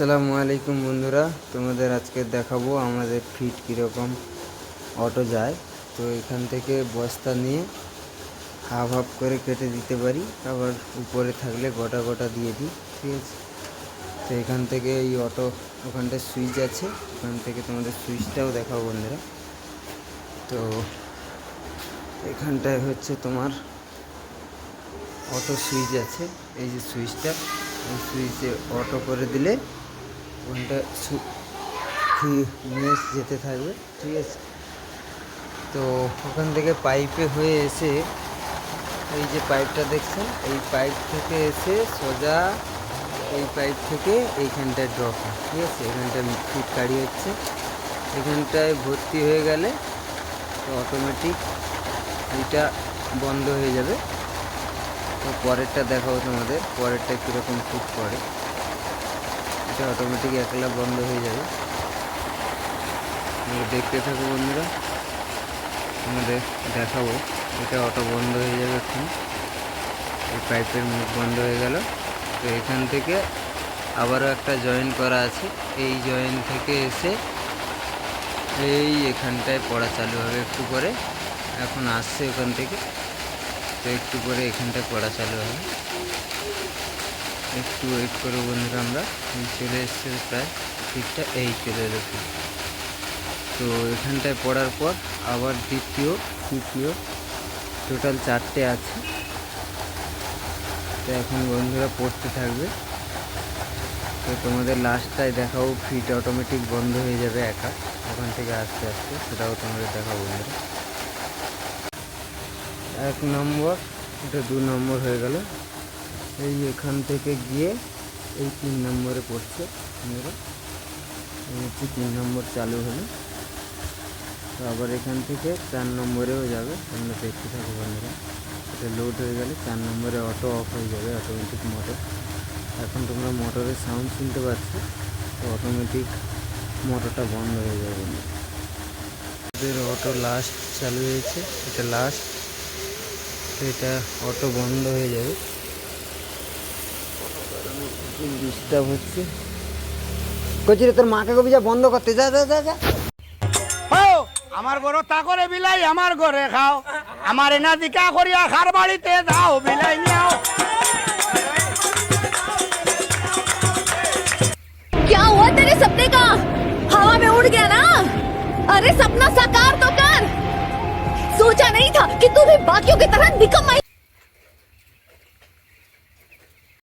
আসসালামু আলাইকুম বন্ধুরা, তোমাদের আজকে দেখাবো আমাদের ফিট কীরকম অটো যায়। তো এখান থেকে বস্তা নিয়ে হাফ হাফ করে কেটে দিতে পারি, আবার উপরে থাকলে গোটা গোটা দিয়ে দিই, ঠিক আছে। তো এখান থেকে এই অটো ওখানটায় সুইচ আছে, ওখান থেকে তোমাদের সুইচটাও দেখাবো বন্ধুরা। তো এখানটায় হচ্ছে তোমার অটো সুইচ আছে, এই যে সুইচটা, এই সুইচে অটো করে দিলে ওখানটা মেশ যেতে থাকবে, ঠিক আছে। তো ওখান থেকে পাইপে হয়ে এসে এই যে পাইপটা দেখছেন, এই পাইপ থেকে এসে সোজা এই পাইপ থেকে এইখানটায় ড্রপ হয়, ঠিক আছে। এখানটায় ফিট কাড়ি হচ্ছে, এখানটায় ভর্তি হয়ে গেলে তো অটোমেটিক এইটা বন্ধ হয়ে যাবে। তো পরেরটা দেখাবো তোমাদের, পরেরটা কীরকম ফিট করে। এটা অটোমেটিক একলা বন্ধ হয়ে যাবে, দেখতে থাকো বন্ধুরা, তোমাদের দেখাবো। এটা অটো বন্ধ হয়ে যাবে এখন, এই পাইপের মুখ বন্ধ হয়ে গেল। তো এখান থেকে আবারও একটা জয়েন করা আছে, এই জয়েন থেকে এসে এই এখানটায় পড়া চালু হবে একটু পরে, এখন আসছে ওখান থেকে। তো একটু পরে এখানটায় পড়া চালু হবে, একটু ওয়েট করো বন্ধুরা। আমরা চলে এসছে প্রায় ফিটটা, এই চলে এলো ফিট। তো এখানটায় পড়ার পর আবার দ্বিতীয় তৃতীয় টোটাল 4টে আছে। তো এখন বন্ধুরা পড়তে থাকবে। তো তোমাদের লাস্টটায় দেখাবো, ফিট অটোমেটিক বন্ধ হয়ে যাবে একা ওখান থেকে আস্তে আস্তে, সেটাও তোমাদের দেখাবো বন্ধুরা। 1 নম্বর, এটা 2 নম্বর হয়ে গেল, এই এখান থেকে গিয়ে এই 3 নম্বরে পড়ছে বন্ধুরা। এই হচ্ছে 3 নম্বর চালু হলো। তো আবার এখান থেকে 4 নম্বরেও যাবে, তোমরা দেখতে থাকো বন্ধুরা। এটা লোড হয়ে গেলে 4 নম্বরে অটো অফ হয়ে যাবে, অটোমেটিক মোটর। এখন তোমরা মোটরের সাউন্ড শুনতে পাচ্ছ, তো অটোমেটিক মোটরটা বন্ধ হয়ে যাবে। এদের অটো লাস্ট চালু হয়েছে, এটা লাস্ট। তো এটা অটো বন্ধ হয়ে যাবে, ডিস্টার্ব হচ্ছে। কচিরে তোর মাকে কবি যা বন্ধ করতে, যা যা যা যা। আমার ঘরে তা করে বিলাই আমার ঘরে খাও, আমার এনা দিকা করিয়া খার বাড়িতে যাও বিলাই নিও। क्या हुआ तेरे सपने का? हवा में उड़ गया ना? अरे सपना साकार तो कर। सोचा नहीं था कि तू भी बाकियों की तरह निकम्मा ही